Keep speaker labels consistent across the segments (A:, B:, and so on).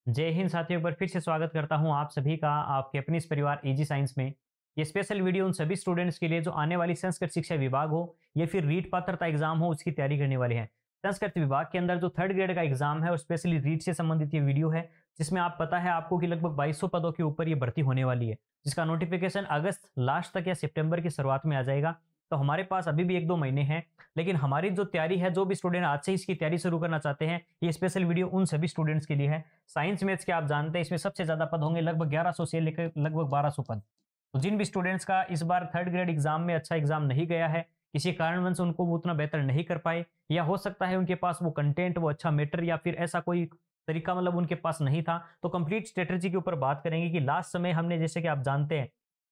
A: जय हिंद साथियों, एक बार फिर से स्वागत करता हूं आप सभी का आपके अपने इस परिवार इजी साइंस में। ये स्पेशल वीडियो उन सभी स्टूडेंट्स के लिए जो आने वाली संस्कृत शिक्षा विभाग हो या फिर रीट पात्रता एग्जाम हो उसकी तैयारी करने वाले हैं। संस्कृत विभाग के अंदर जो थर्ड ग्रेड का एग्जाम है और स्पेशली रीट से संबंधित ये वीडियो है, जिसमें आप पता है आपको कि लगभग 2200 पदों के ऊपर ये भर्ती होने वाली है, जिसका नोटिफिकेशन अगस्त लास्ट तक या सितंबर की शुरुआत में आ जाएगा। तो हमारे पास अभी भी 1-2 महीने हैं, लेकिन हमारी जो तैयारी है, जो भी स्टूडेंट आज से इसकी तैयारी शुरू करना चाहते हैं, ये स्पेशल वीडियो उन सभी स्टूडेंट्स के लिए है। साइंस मैथ्स के आप जानते हैं इसमें सबसे ज्यादा पद होंगे, लगभग 1100 से लेकर लगभग 1200 पद। तो जिन भी स्टूडेंट्स का इस बार थर्ड ग्रेड एग्जाम में अच्छा एग्जाम नहीं गया है, किसी कारणवश उनको वो उतना बेहतर नहीं कर पाए, या हो सकता है उनके पास वो कंटेंट, वो अच्छा मैटर या फिर ऐसा कोई तरीका मतलब उनके पास नहीं था, तो कंप्लीट स्ट्रेटेजी के ऊपर बात करेंगे कि लास्ट समय हमने, जैसे कि आप जानते हैं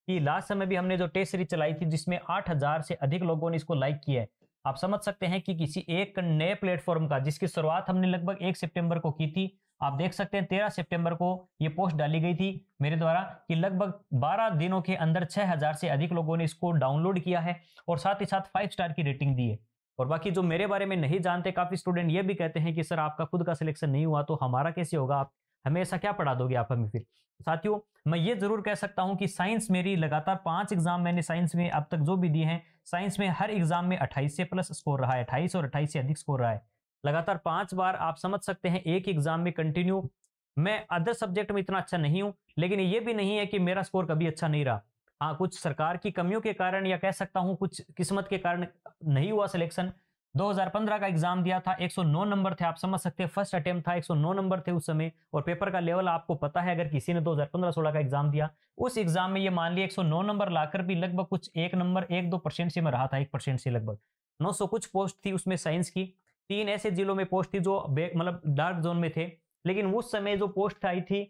A: कि लास्ट समय भी हमने जो टेस्ट सीरीज चलाई थी जिसमें 8000 से अधिक लोगों ने इसको लाइक किया है। आप समझ सकते हैं कि किसी एक नए प्लेटफॉर्म का, जिसकी शुरुआत हमने लगभग 1 सितंबर को की थी, आप देख सकते हैं 13 सितंबर को ये पोस्ट डाली गई थी मेरे द्वारा कि लगभग 12 दिनों के अंदर 6000 से अधिक लोगों ने इसको डाउनलोड किया है और साथ ही साथ 5 स्टार की रेटिंग दी है। और बाकी जो मेरे बारे में नहीं जानते, काफी स्टूडेंट ये भी कहते हैं कि सर आपका खुद का सिलेक्शन नहीं हुआ तो हमारा कैसे होगा, आप हमें ऐसा क्या पढ़ा दोगे आप हमें फिर। साथियों, मैं ये जरूर कह सकता हूं कि साइंस मेरी लगातार 5 एग्जाम मैंने साइंस में अब तक जो भी दिए हैं, साइंस में हर एग्जाम में 28 से प्लस स्कोर रहा है, 28 और 28 से अधिक स्कोर रहा है। लगातार 5 बार आप समझ सकते हैं एक एग्जाम में कंटिन्यू। मैं अदर सब्जेक्ट में इतना अच्छा नहीं हूं, लेकिन ये भी नहीं है कि मेरा स्कोर कभी अच्छा नहीं रहा। हाँ, कुछ सरकार की कमियों के कारण या कह सकता हूं कुछ किस्मत के कारण नहीं हुआ सिलेक्शन। 2015 का एग्जाम दिया था, 109 नंबर थे, आप समझ सकते हैं फर्स्ट अटेम्प्ट था, 109 नंबर थे उस समय। और पेपर का लेवल आपको पता है, अगर किसी ने 2015-16 का एग्जाम दिया, उस एग्जाम में ये मान लिया 109 नंबर लाकर भी लगभग कुछ 1% से मैं रहा था, 1% से लगभग 900 कुछ पोस्ट थी उसमें साइंस की। 3 ऐसे जिलों में पोस्ट थी जो मतलब डार्क जोन में थे, लेकिन उस समय जो पोस्ट आई थी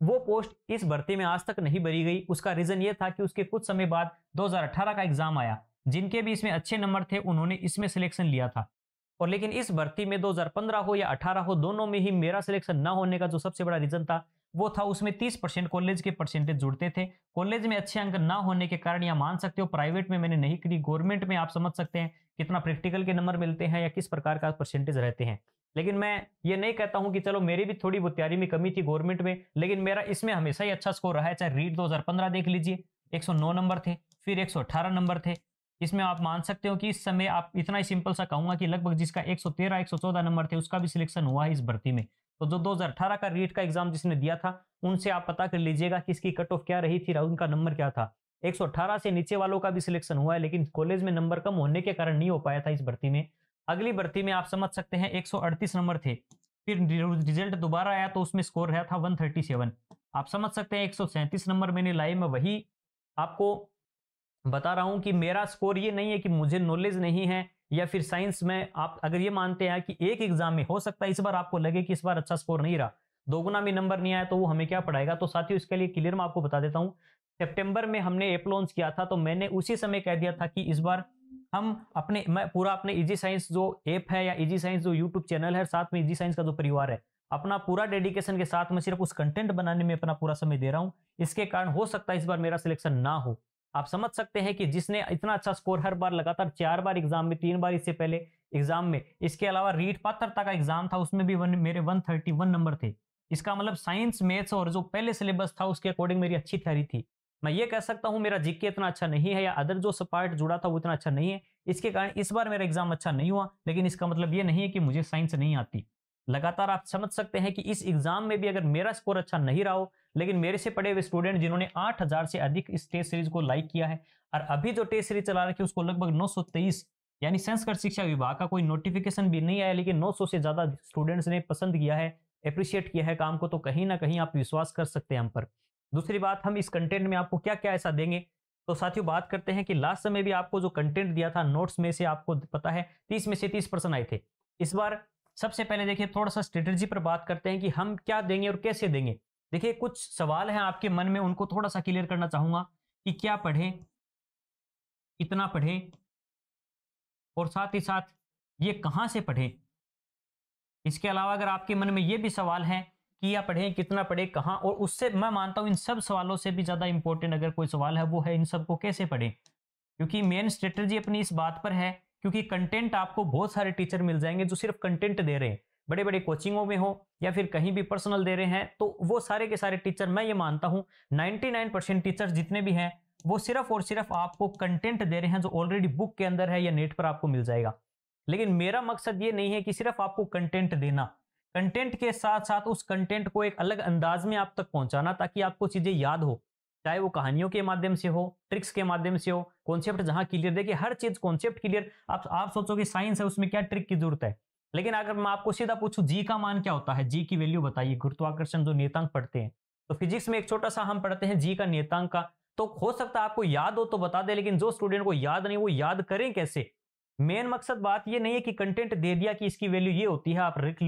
A: वो पोस्ट इस भर्ती में आज तक नहीं भरी गई। उसका रीजन ये था कि उसके कुछ समय बाद 2018 का एग्जाम आया, जिनके भी इसमें अच्छे नंबर थे उन्होंने इसमें सिलेक्शन लिया था। और लेकिन इस भर्ती में 2015 हो या 18 हो, दोनों में ही मेरा सिलेक्शन ना होने का जो सबसे बड़ा रीजन था वो था उसमें 30% कॉलेज के परसेंटेज जुड़ते थे। कॉलेज में अच्छे अंक ना होने के कारण, या मान सकते हो प्राइवेट में मैंने नहीं करी, गवर्नमेंट में आप समझ सकते हैं कितना प्रैक्टिकल के नंबर मिलते हैं या किस प्रकार का परसेंटेज रहते हैं। लेकिन मैं ये नहीं कहता हूं कि चलो मेरी भी थोड़ी बहुत तैयारी में कमी थी गवर्नमेंट में, लेकिन मेरा इसमें हमेशा ही अच्छा स्कोर रहा है। चाहे रीट 2015 देख लीजिए, 109 नंबर थे, फिर 118 नंबर थे। इसमें आप मान सकते हो कि इस समय आप इतना ही सिंपल सा कहूंगा कि लगभग जिसका 113 114 नंबर थे उसका भी सिलेक्शन हुआ है इस भर्ती में। तो जो 2018 का रीट का एग्जाम जिसने दिया था, उनसे आप पता कर लीजिएगा कि इसकी कट ऑफ क्या रही थी, उनका नंबर क्या था। 118 से नीचे वालों का भी सिलेक्शन हुआ है, लेकिन कॉलेज में नंबर कम होने के कारण नहीं हो पाया था इस भर्ती में। अगली भर्ती में आप समझ सकते हैं 138 नंबर थे, फिर रिजल्ट दोबारा आया तो उसमें स्कोर रहा था 137। आप समझ सकते हैं 137 नंबर मैंने लाए। मैं वही आपको बता रहा हूं कि मेरा स्कोर ये नहीं है कि मुझे नॉलेज नहीं है या फिर साइंस में आप अगर ये मानते हैं कि एक एग्जाम में हो सकता है इस बार आपको लगे कि इस बार अच्छा स्कोर नहीं रहा, दोगुना भी नंबर नहीं आया, तो वो हमें क्या पढ़ाएगा। तो साथियों, इसके लिए क्लियर मैं आपको बता देता हूं, सितंबर में हमने ऐप लॉन्च किया था, तो मैंने उसी समय कह दिया था कि इस बार हम मैं पूरा अपने इजी साइंस जो ऐप है या इजी साइंस जो यूट्यूब चैनल है, साथ में इजी साइंस का जो परिवार है, अपना पूरा डेडिकेशन के साथ मैं सिर्फ उस कंटेंट बनाने में अपना पूरा समय दे रहा हूं। इसके कारण हो सकता है इस बार मेरा सिलेक्शन ना हो। आप समझ सकते हैं कि जिसने इतना अच्छा स्कोर हर बार लगातार 4 बार एग्जाम में, 3 बार इससे पहले एग्जाम में, इसके अलावा रीट पात्रता का एग्जाम था उसमें भी मेरे 131 नंबर थे। इसका मतलब साइंस मैथ्स और जो पहले सिलेबस था उसके अकॉर्डिंग मेरी अच्छी तैयारी थी। मैं ये कह सकता हूं मेरा जीके इतना अच्छा नहीं है या अदर जो पार्ट जुड़ा था वो इतना अच्छा नहीं है, इसके कारण इस बार मेरा एग्जाम अच्छा नहीं हुआ। लेकिन इसका मतलब ये नहीं है कि मुझे साइंस नहीं आती। लगातार आप समझ सकते हैं कि इस एग्जाम में भी अगर मेरा स्कोर अच्छा नहीं रहा हो, लेकिन मेरे से पढ़े हुए स्टूडेंट जिन्होंने 8000 से अधिक इस टेस्ट सीरीज को लाइक किया है, और अभी जो टेस्ट सीरीज चला रखी है उसको लगभग 923, यानी संस्कृत शिक्षा विभाग का कोई नोटिफिकेशन भी नहीं आया, लेकिन 900 से ज्यादा स्टूडेंट्स ने पसंद किया है, अप्रिशिएट किया है काम को, तो कहीं ना कहीं आप विश्वास कर सकते हैं हम पर। दूसरी बात, हम इस कंटेंट में आपको क्या क्या ऐसा देंगे, तो साथियों बात करते हैं कि लास्ट समय भी आपको जो कंटेंट दिया था नोट्स में से, आपको पता है 30 में से 30% आए थे। इस बार सबसे पहले देखिए थोड़ा सा स्ट्रेटेजी पर बात करते हैं कि हम क्या देंगे और कैसे देंगे। देखिए कुछ सवाल हैं आपके मन में, उनको थोड़ा सा क्लियर करना चाहूंगा कि क्या पढ़ें, कितना पढ़ें, और साथ ही साथ ये कहां से पढ़ें। इसके अलावा अगर आपके मन में ये भी सवाल है कि या पढ़ें, कितना पढ़ें, कहां, और उससे मैं मानता हूं इन सब सवालों से भी ज्यादा इंपॉर्टेंट अगर कोई सवाल है वो है इन सबको कैसे पढ़ें। क्योंकि मेन स्ट्रेटेजी अपनी इस बात पर है, क्योंकि कंटेंट आपको बहुत सारे टीचर मिल जाएंगे जो सिर्फ कंटेंट दे रहे हैं, बड़े बड़े कोचिंगों में हो या फिर कहीं भी पर्सनल दे रहे हैं, तो वो सारे के सारे टीचर, मैं ये मानता हूं 99% टीचर जितने भी हैं वो सिर्फ और सिर्फ आपको कंटेंट दे रहे हैं जो ऑलरेडी बुक के अंदर है या नेट पर आपको मिल जाएगा। लेकिन मेरा मकसद ये नहीं है कि सिर्फ आपको कंटेंट देना, कंटेंट के साथ साथ उस कंटेंट को एक अलग अंदाज में आप तक पहुंचाना ताकि आपको चीजें याद हो, चाहे वो कहानियों के माध्यम से हो, ट्रिक्स के माध्यम से हो, कॉन्सेप्ट जहां क्लियर, देखिए हर चीज कॉन्सेप्ट क्लियर। आप सोचोगे साइंस है उसमें क्या ट्रिक की जरूरत है, लेकिन अगर मैं आपको सीधा पूछूं जी का मान क्या होता है, जी की वैल्यू बताइए, गुरुत्वाकर्षण जो नियतांक पढ़ते हैं, तो फिजिक्स में एक छोटा सा हम पढ़ते हैं जी का नियतांक का, तो हो सकता है आपको याद हो तो बता दे, लेकिन जो स्टूडेंट को याद नहीं वो याद करें कैसे। मेन मकसद बात ये नहीं है कि कंटेंट दे दिया कि इसकी वैल्यू ये होती है आप रट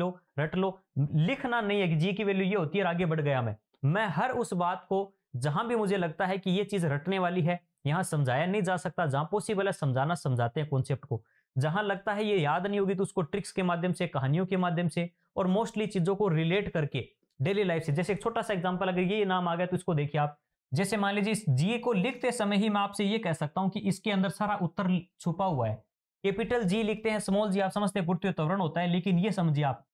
A: लो, लिखना नहीं है कि जी की वैल्यू ये होती है और आगे बढ़ गया मैं हर उस बात को जहां भी मुझे लगता है कि ये चीज रटने वाली है, यहां समझाया नहीं जा सकता, जहां पॉसिबल है समझाना समझाते हैं कॉन्सेप्ट को, जहां लगता है ये याद नहीं होगी तो उसको ट्रिक्स के माध्यम से, कहानियों के माध्यम से और मोस्टली चीजों को रिलेट करके डेली लाइफ से। जैसे एक छोटा सा एग्जांपल, अगर ये नाम आ गया तो इसको देखिए आप, जैसे मान लीजिए इस जी को लिखते समय ही मैं आपसे ये कह सकता हूं कि इसके अंदर सारा उत्तर छुपा हुआ है। कैपिटल जी लिखते हैं, स्मॉल जी आप समझते हैं पृथ्वी त्वरण होता है, लेकिन ये समझिए आप,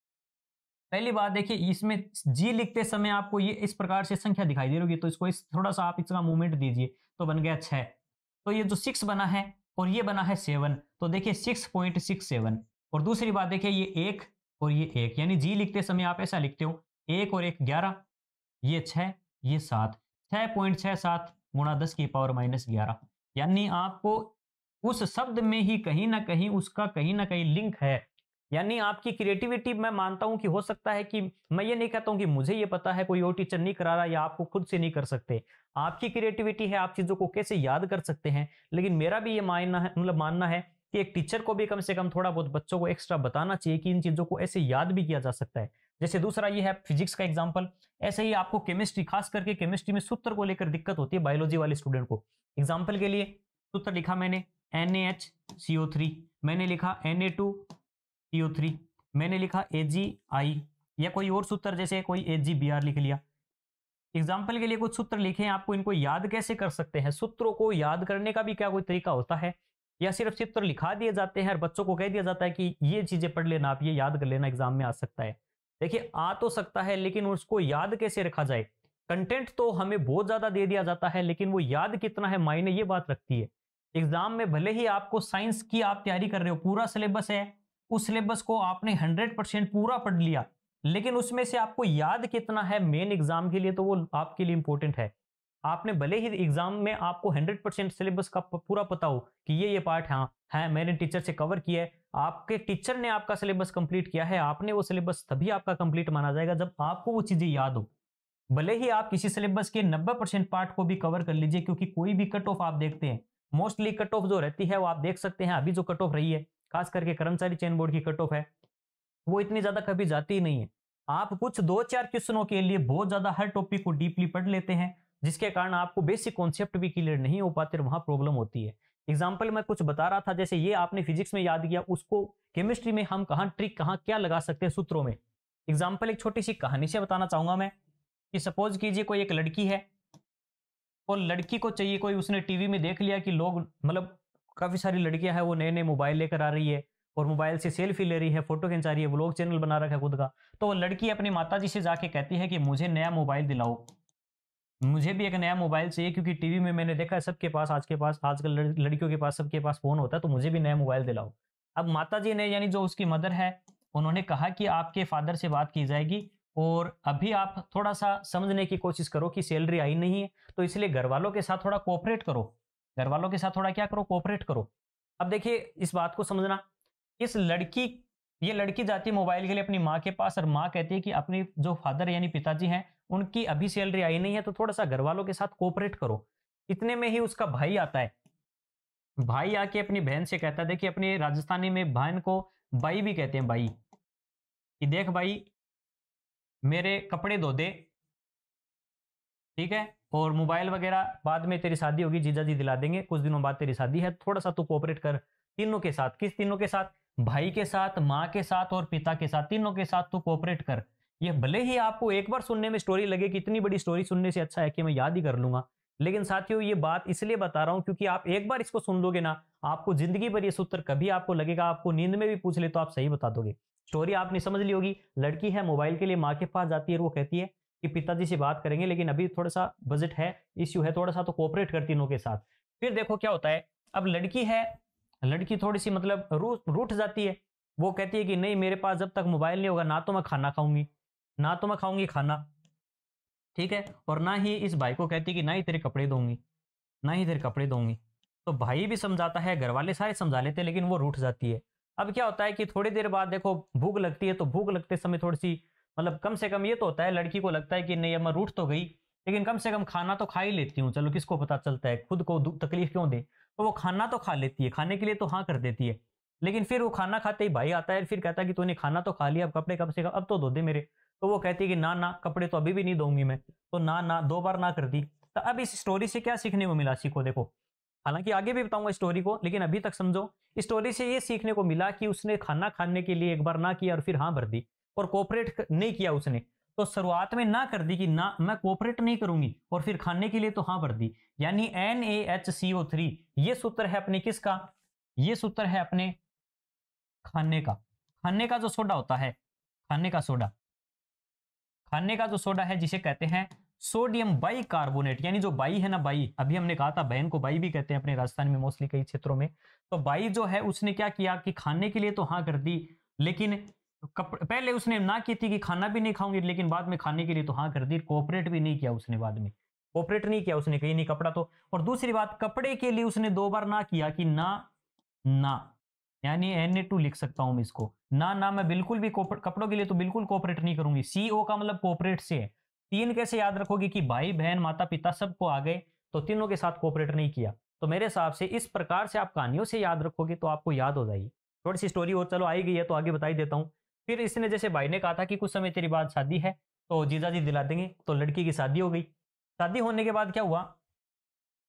A: पहली बात देखिए इसमें जी लिखते समय आपको ये इस प्रकार से संख्या दिखाई दे रही होगी, तो इसको इस थोड़ा सा आप इसका मूवमेंट दीजिए तो बन गया 6। तो ये जो 6 बना है और ये बना है 7, तो देखिए 6.67। और दूसरी बात देखिए ये 1 और ये 1, यानी जी लिखते समय आप ऐसा लिखते हो 1 और 1 11, ये 6 ये 7, 6.67 गुणा 10 की पावर -11, यानी आपको उस शब्द में ही कहीं ना कहीं उसका कहीं ना कहीं लिंक है। यानी आपकी क्रिएटिविटी, मैं मानता हूं कि हो सकता है कि मैं ये नहीं कहता हूं कि मुझे ये पता है, कोई और टीचर नहीं करा रहा या आपको खुद से नहीं कर सकते, आपकी क्रिएटिविटी है, आप चीजों को कैसे याद कर सकते हैं। लेकिन मेरा भी ये मानना है कि एक टीचर को भी कम से कम थोड़ा बहुत बच्चों को एक्स्ट्रा बताना चाहिए कि इन चीजों को ऐसे याद भी किया जा सकता है। जैसे दूसरा ये है फिजिक्स का एग्जाम्पल, ऐसे ही आपको केमिस्ट्री, खास करके केमिस्ट्री में सूत्र को लेकर दिक्कत होती है बायोलॉजी वाले स्टूडेंट को। एग्जाम्पल के लिए सूत्र लिखा मैंने NaHCO3, मैंने लिखा Na2CO3, मैंने लिखा AgI, या कोई और सूत्र जैसे कोई AgBr लिख लिया। एग्जाम्पल के लिए कुछ सूत्र लिखे हैं, आपको इनको याद कैसे कर सकते हैं, सूत्रों को याद करने का भी क्या कोई तरीका होता है, या सिर्फ सूत्र लिखा दिए जाते हैं और बच्चों को कह दिया जाता है कि ये चीजें पढ़ लेना, आप ये याद कर लेना, एग्जाम में आ सकता है। देखिए आ तो सकता है, लेकिन उसको याद कैसे रखा जाए। कंटेंट तो हमें बहुत ज्यादा दे दिया जाता है, लेकिन वो याद कितना है मायने ये बात रखती है। एग्जाम में भले ही आपको साइंस की आप तैयारी कर रहे हो, पूरा सिलेबस है, उस सिलेबस को आपने 100% पूरा पढ़ लिया, लेकिन उसमें से आपको याद कितना है मेन एग्जाम के लिए, तो वो आपके लिए इंपॉर्टेंट है। आपने भले ही एग्जाम में आपको 100% सिलेबस का पूरा पता हो कि ये पार्ट हाँ है मैंने टीचर से कवर किया है, आपके टीचर ने आपका सिलेबस कंप्लीट किया है, आपने वो सिलेबस तभी आपका कंप्लीट माना जाएगा जब आपको वो चीजें याद हो। भले ही आप किसी सिलेबस के 90% पार्ट को भी कवर कर लीजिए, क्योंकि कोई भी कट ऑफ आप देखते हैं, मोस्टली कट ऑफ जो रहती है वो आप देख सकते हैं, अभी जो कट ऑफ रही है खास करके कर्मचारी चयन बोर्ड की कट ऑफ है, वो इतनी ज्यादा कभी जाती ही नहीं है। आप कुछ 2-4 क्वेश्चनों के लिए बहुत ज्यादा हर टॉपिक को डीपली पढ़ लेते हैं, जिसके कारण आपको बेसिक कॉन्सेप्ट भी क्लियर नहीं हो पाते, वहां प्रॉब्लम होती है। एग्जाम्पल मैं कुछ बता रहा था, जैसे ये आपने फिजिक्स में याद किया, उसको केमिस्ट्री में हम कहाँ ट्रिक कहाँ क्या लगा सकते हैं सूत्रों में। एग्जाम्पल एक छोटी सी कहानी से बताना चाहूंगा मैं, कि सपोज कीजिए कोई एक लड़की है और लड़की को चाहिए कोई, उसने टीवी में देख लिया कि लोग मतलब काफी सारी लड़कियां हैं वो नए नए मोबाइल लेकर आ रही है और मोबाइल से सेल्फी ले रही है, फोटो खिंचा रही है, व्लॉग चैनल बना रखा है खुद का। तो वो लड़की अपनी माताजी से जाके कहती है कि मुझे नया मोबाइल दिलाओ, मुझे भी एक नया मोबाइल चाहिए, क्योंकि टीवी में मैंने देखा है सबके पास आजकल लड़कियों के पास सबके पास फोन होता है, तो मुझे भी नया मोबाइल दिलाओ। अब माताजी ने, यानी जो उसकी मदर है, उन्होंने कहा कि आपके फादर से बात की जाएगी और अभी आप थोड़ा सा समझने की कोशिश करो कि सैलरी आई नहीं है, तो इसलिए घर वालों के साथ थोड़ा कोऑपरेट करो, घर वालों के साथ थोड़ा क्या करो, कोऑपरेट करो। अब देखिए इस बात को समझना, ये लड़की जाती है मोबाइल के लिए अपनी माँ के पास और माँ कहती है कि अपनी जो फादर यानी पिताजी हैं उनकी अभी सैलरी आई नहीं है, तो थोड़ा सा घर वालों के साथ कोऑपरेट करो। इतने में ही उसका भाई आता है, भाई आके अपनी बहन से कहता है, देखिए अपने राजस्थानी में बहन को बाई भी कहते हैं, बाई, कि देख भाई मेरे कपड़े धो दे, ठीक है, और मोबाइल वगैरह बाद में तेरी शादी होगी जीजा जी दिला देंगे, कुछ दिनों बाद तेरी शादी है, थोड़ा सा तू कोऑपरेट कर। तीनों के साथ, किस तीनों के साथ, भाई के साथ, माँ के साथ और पिता के साथ, तीनों के साथ तू कोऑपरेट कर। ये भले ही आपको एक बार सुनने में स्टोरी लगे कि इतनी बड़ी स्टोरी सुनने से अच्छा है कि मैं याद ही कर लूंगा, लेकिन साथियों ये बात इसलिए बता रहा हूं क्योंकि आप एक बार इसको सुन लोगे ना, आपको जिंदगी भर ये सूत्र कभी आपको लगेगा, आपको नींद में भी पूछ ले तो आप सही बता दोगे। स्टोरी आपने समझ ली होगी। लड़की है, मोबाइल के लिए माँ के पास जाती है और वो कहती है कि पिताजी से बात करेंगे, लेकिन अभी थोड़ा सा बजट है, इश्यू है थोड़ा सा, तो कोऑपरेट करती इनों के साथ। फिर देखो क्या होता है, अब लड़की है, लड़की थोड़ी सी मतलब रूठ जाती है। वो कहती है कि नहीं, मेरे पास जब तक मोबाइल नहीं होगा ना तो मैं खाना खाऊंगी, ना तो मैं खाऊंगी खाना, ठीक है, और ना ही इस भाई को कहती है कि ना ही तेरे कपड़े दूंगी, ना ही तेरे कपड़े दूंगी। तो भाई भी समझाता है, घर वाले सारे समझा लेते हैं, लेकिन वो रूठ जाती है। अब क्या होता है कि थोड़ी देर बाद देखो भूख लगती है, तो भूख लगते समय थोड़ी सी मतलब कम से कम ये तो होता है, लड़की को लगता है कि नहीं अब मैं रूठ तो गई, लेकिन कम से कम खाना तो खा ही लेती हूँ, चलो किसको पता चलता है, खुद को तकलीफ क्यों दे। तो वो खाना तो खा लेती है, खाने के लिए तो हाँ कर देती है। लेकिन फिर वो खाना खाते ही भाई आता है, फिर कहता है कि तूने खाना तो खा लिया, अब कपड़े कब से अब तो धो दे मेरे। तो वो कहती है कि ना ना, कपड़े तो अभी भी नहीं दूंगी मैं। तो ना ना 2 बार ना कर दी। तो अब इस स्टोरी से क्या सीखने को मिला, सीखो देखो, हालांकि आगे भी बताऊंगा स्टोरी को, लेकिन अभी तक समझो। स्टोरी से ये सीखने को मिला कि उसने खाना खाने के लिए 1 बार ना किया और फिर हाँ भर दी, और कोऑपरेट नहीं किया उसने। तो शुरुआत में ना कर दी कि ना मैं कोऑपरेट नहीं करूंगी, और फिर खाने के लिए तो हाँ भर दी। यानी NaHCO3, ये सूत्र है अपने किसका, ये सूत्र है अपने खाने का। खाने का जो सोडा होता है, खाने का सोडा, खाने का जो सोडा है जिसे कहते हैं सोडियम बाई कार्बोनेट। यानी जो बाई है ना, बाई, अभी हमने कहा था बहन को बाई भी कहते हैं अपने राजस्थान में, मोस्टली कई क्षेत्रों में। तो बाई जो है उसने क्या किया कि खाने के लिए तो हाँ कर दी, लेकिन पहले उसने ना की थी कि खाना भी नहीं खाऊंगी, लेकिन बाद में खाने के लिए तो हाँ कर दी, कोऑपरेट भी नहीं किया उसने, बाद में कोऑपरेट नहीं किया उसने, कहीं नहीं कपड़ा तो। और दूसरी बात, कपड़े के लिए उसने 2 बार ना किया कि ना ना, यानी Na2 लिख सकता हूं मैं इसको, ना ना मैं बिल्कुल भी कपड़ों के लिए तो बिल्कुल कोऑपरेट नहीं करूंगी। CO का मतलब कोऑपरेट से है। 3 कैसे याद रखोगे कि भाई बहन माता पिता सबको आ गए, तो तीनों के साथ कोऑपरेट नहीं किया। तो मेरे हिसाब से इस प्रकार से आप कहानियों से याद रखोगे तो आपको याद हो जाएगी। थोड़ी सी स्टोरी और चलो आई गई है तो आगे बता ही देता हूँ। फिर इसने, जैसे भाई ने कहा था कि कुछ समय तेरी बाद शादी है, तो जीजा जी दिला देंगे, तो लड़की की शादी हो गई। शादी होने के बाद क्या हुआ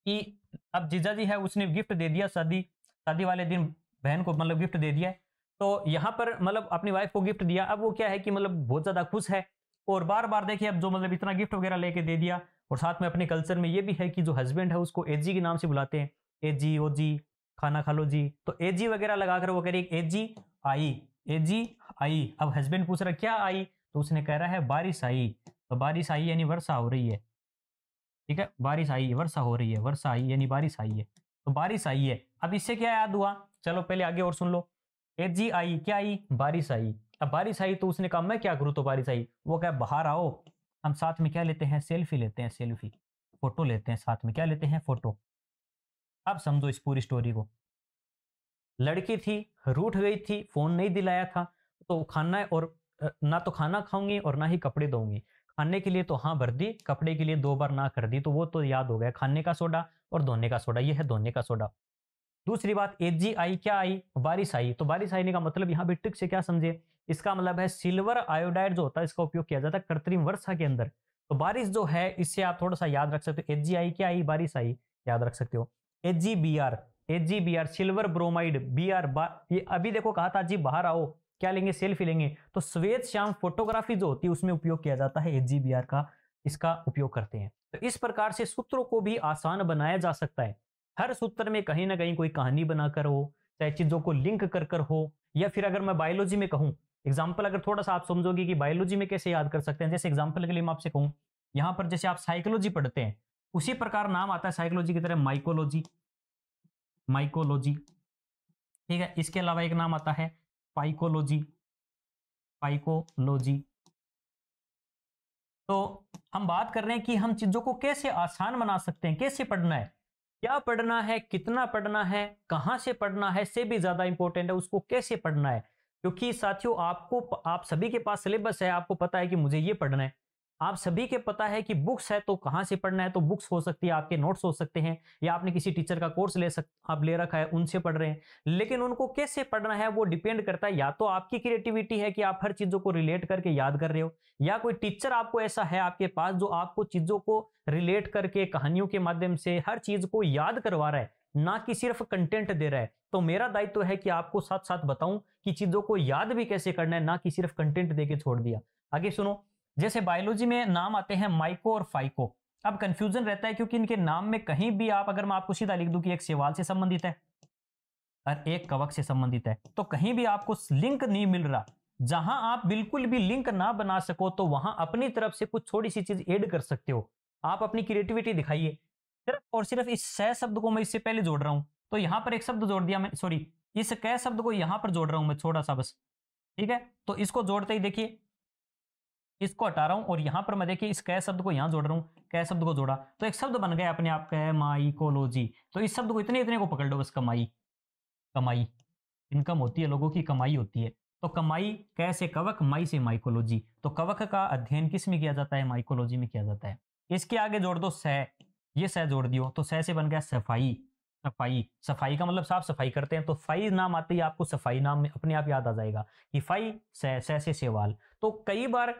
A: कि अब जीजा जी है, उसने गिफ्ट दे दिया, शादी शादी वाले दिन बहन को मतलब गिफ्ट दे दिया है। तो यहाँ पर मतलब अपनी वाइफ को गिफ्ट दिया। अब वो क्या है कि मतलब बहुत ज्यादा खुश है, और बार बार देखिए अब जो मतलब इतना गिफ्ट वगैरह लेके दे दिया। और साथ में अपने कल्चर में ये भी है कि जो हस्बैंड है उसको एजी के नाम से बुलाते हैं, एजी ओजी, खाना खा लो जी। तो एजी वगैरह लगाकर वो कह रही है एजी आई, एजी आई। अब हस्बैंड पूछ रहा क्या आई, तो उसने कह रहा है बारिश आई। तो बारिश आई यानी वर्षा हो रही है, ठीक है, बारिश आई है, वर्षा हो रही है, वर्षा आई यानी बारिश आई है, तो बारिश आई है। अब इससे क्या याद हुआ, चलो पहले आगे और सुन लो। एजी आई, क्या आई, बारिश आई। अब बारिश आई तो उसने कहा मैं क्या करूं, तो बारिश आई, वो क्या बाहर आओ, हम साथ में क्या लेते हैं, सेल्फी लेते हैं, सेल्फी, फोटो लेते हैं साथ में, क्या लेते हैं, फोटो। अब समझो इस पूरी स्टोरी को। लड़की थी, रूठ गई थी, फोन नहीं दिलाया था, तो खाना है और ना तो खाना खाऊंगी और ना ही कपड़े दूंगी। खाने के लिए तो हाँ भर दी, कपड़े के लिए 2 बार ना कर दी, तो वो तो याद हो गया, खाने का सोडा और धोने का सोडा, ये है धोने का सोडा। दूसरी बात, एजी आई, क्या आई, बारिश आई। तो बारिश आने का मतलब यहाँ पे ट्रिक से क्या समझे, इसका मतलब है सिल्वर आयोडाइड जो होता है इसका उपयोग किया जाता है कृत्रिम वर्षा के अंदर। तो बारिश जो है इससे आप थोड़ा सा याद रख सकते हो, एजी आई क्या आई, बारिश आई, याद रख सकते हो। AgBr, AgBr silver bromide, Br ये अभी देखो कहा था जी बाहर आओ, क्या लेंगे, सेल्फी लेंगे। तो श्वेत श्याम फोटोग्राफी जो होती है उसमें उपयोग किया जाता है AgBr का, इसका उपयोग करते हैं। तो इस प्रकार से सूत्रों को भी आसान बनाया जा सकता है। हर सूत्र में कहीं ना कहीं कोई कहानी बनाकर हो, चाहे चीजों को लिंक कर कर हो, या फिर अगर मैं बायोलॉजी में कहूं एग्जाम्पल, अगर थोड़ा सा आप समझोगे कि बायोलॉजी में कैसे याद कर सकते हैं, जैसे एग्जाम्पल के लिए मैं आपसे कहूं, यहां पर जैसे आप साइकोलॉजी पढ़ते हैं उसी प्रकार नाम आता है साइकोलॉजी की तरह माइकोलॉजी, माइकोलॉजी, ठीक है। इसके अलावा एक नाम आता है पाइकोलॉजी, पाइकोलॉजी। तो हम बात कर रहे हैं कि हम चीजों को कैसे आसान बना सकते हैं, कैसे पढ़ना है, क्या पढ़ना है, कितना पढ़ना है, कहां से पढ़ना है, से भी ज्यादा इंपॉर्टेंट है उसको कैसे पढ़ना है। क्योंकि साथियों आपको, आप सभी के पास सिलेबस है, आपको पता है कि मुझे ये पढ़ना है, आप सभी के पता है कि बुक्स है, तो कहां से पढ़ना है, तो बुक्स हो सकती है, आपके नोट्स हो सकते हैं, या आपने किसी टीचर का कोर्स आप ले रखा है उनसे पढ़ रहे हैं। लेकिन उनको कैसे पढ़ना है वो डिपेंड करता है, या तो आपकी क्रिएटिविटी है कि आप हर चीजों को रिलेट करके याद कर रहे हो, या कोई टीचर आपको ऐसा है आपके पास जो आपको चीजों को रिलेट करके कहानियों के माध्यम से हर चीज को याद करवा रहा है, ना कि सिर्फ कंटेंट दे रहा है। तो मेरा दायित्व है कि आपको साथ साथ बताऊं कि चीजों को याद भी कैसे करना है, ना कि सिर्फ कंटेंट देके छोड़ दिया। आगे सुनो, जैसे बायोलॉजी में नाम आते हैं माइको और फाइको। अब कंफ्यूजन रहता है क्योंकि इनके नाम में कहीं भी आप, अगर मैं आपको सीधा लिख दूं कि एक शैवाल से संबंधित है और एक कवक से संबंधित है, तो कहीं भी आपको लिंक नहीं मिल रहा। जहां आप बिल्कुल भी लिंक ना बना सको तो वहां अपनी तरफ से कुछ थोड़ी सी चीज ऐड कर सकते हो। आप अपनी क्रिएटिविटी दिखाइए। सिर्फ और सिर्फ इस स शब्द को मैं इससे पहले जोड़ रहा हूं, तो यहां पर एक शब्द जोड़ दिया मैं, सॉरी, इस क शब्द को यहां पर जोड़ रहा हूं मैं थोड़ा सा बस। ठीक है, तो इसको जोड़ते ही देखिए, इसको हटा रहा हूं और यहां पर मैं देखिए इस कै शब्द को यहां जोड़ रहा हूं, कै शब्द को जोड़ा तो एक शब्द बन गया अपने आप, कैमाइकोलॉजी। तो इस शब्द को इतने इतने को पकड़ लो बस, कमाई। कमाई, इनकम होती है, लोगों की कमाई होती है। तो कमाई, कै से कवक, माई से माइकोलॉजी। तो कवक का अध्ययन किस में किया जाता है? माइकोलॉजी में किया जाता है। इसके आगे जोड़ दो स, ये स जोड़ दियो तो स से बन गया सफाई। सफाई, सफाई का मतलब साफ सफाई करते हैं, तो फाई नाम आते ही आपको सफाई नाम अपने आप याद आ जाएगा कि फाई स से सेवाल। तो कई बार